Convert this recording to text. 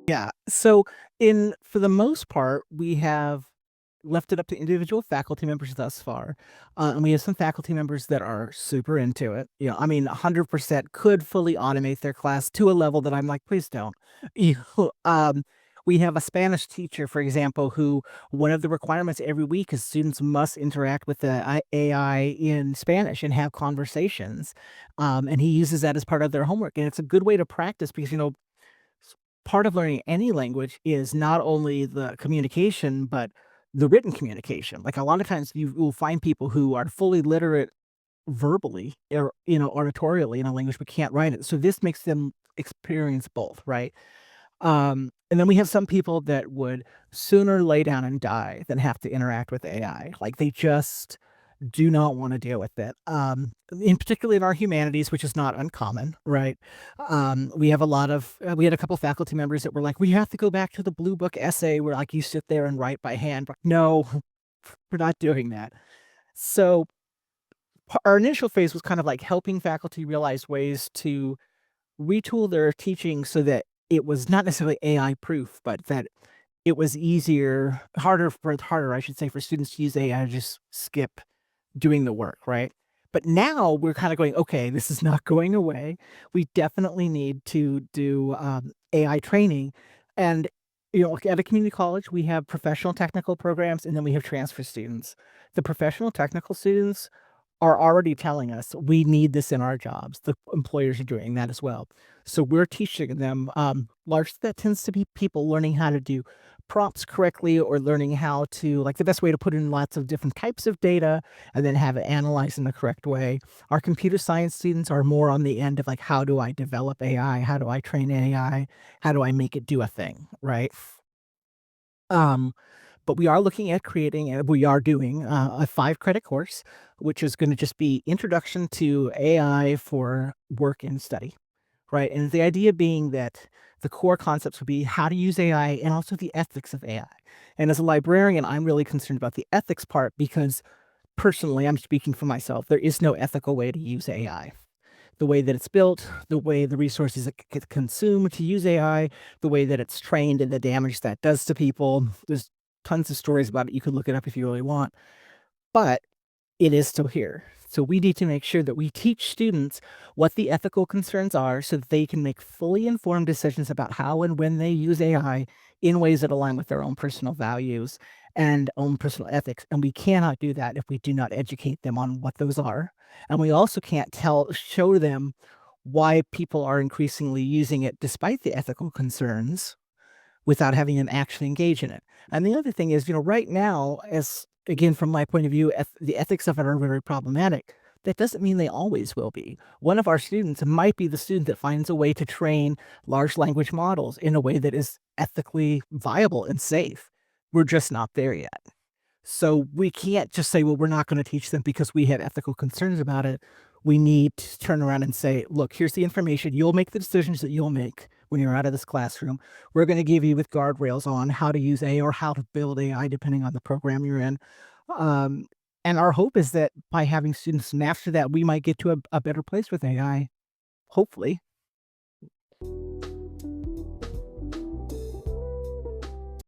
Yeah. So in for the most part, we have left it up to individual faculty members thus far. And we have some faculty members that are super into it. I mean, 100% could fully automate their class to a level that I'm like, please don't. You know, we have a Spanish teacher, for example, who one of the requirements every week is students must interact with the AI in Spanish and have conversations. And he uses that as part of their homework. And it's a good way to practice because, s- part of learning any language is not only the communication, but the written communication. Like a lot of times you will find people who are fully literate verbally or, oratorially in a language, but can't write it. So this makes them experience both, right? And then we have some people that would sooner lay down and die than have to interact with AI. Like they just do not wanna deal with it. In particularly in our humanities, which is not uncommon, right? We have a lot of we had a couple faculty members that were like, "We have to go back to the blue book essay where, like, you sit there and write by hand." But no, we're not doing that. So, our initial phase was kind of like helping faculty realize ways to retool their teaching so that it was not necessarily AI proof, but that it was harder, I should say, for students to use AI to just skip doing the work, right? But now we're kinda going, "Okay, this is not going away. We definitely need to do, AI training." And, like, at a community college, we have professional technical programs, and then we have transfer students. The professional technical students are already telling us we need this in our jobs. The employers are doing that as well. So we're teaching them, largely that tends to be people learning how to do prompts correctly or learning how to like the best way to put in lots of different types of data and then have it analyzed in the correct way. Our computer science students are more on the end of like, how do I develop AI? How do I train AI? How do I make it do a thing? Right. Um, but we are looking at creating and we are doing, a 5-credit course, which is gonna just be introduction to AI for work and study, right? And the idea being that the core concepts would be how to use AI and also the ethics of AI. And as a librarian, I'm really concerned about the ethics part because personally, I'm speaking for myself, there is no ethical way to use AI. The way that it's built, the way the resources it get consumed to use AI, the way that it's trained and the damage that does to people. There's tons of stories about it. You could look it up if you really want, but it is still here. So we need to make sure that we teach students what the ethical concerns are so that they can make fully informed decisions about how and when they use AI in ways that align with their own personal values and own personal ethics. And we cannot do that if we do not educate them on what those are. And we also can't show them why people are increasingly using it despite the ethical concerns without having them actually engage in it. And the other thing is, right now, as again, from my point of view, the ethics of it are very problematic. That doesn't mean they always will be. One of our students might be the student that finds a way to train large language models in a way that is ethically viable and safe. We're just not there yet. So we can't just say, well, we're not going to teach them because we have ethical concerns about it. We need to turn around and say, look, here's the information. You'll make the decisions that you'll make when you're out of this classroom. We're going to give you with guardrails on how to use AI or how to build AI, depending on the program you're in. Um, and our hope is that by having students master that, we might get to a better place with AI, hopefully.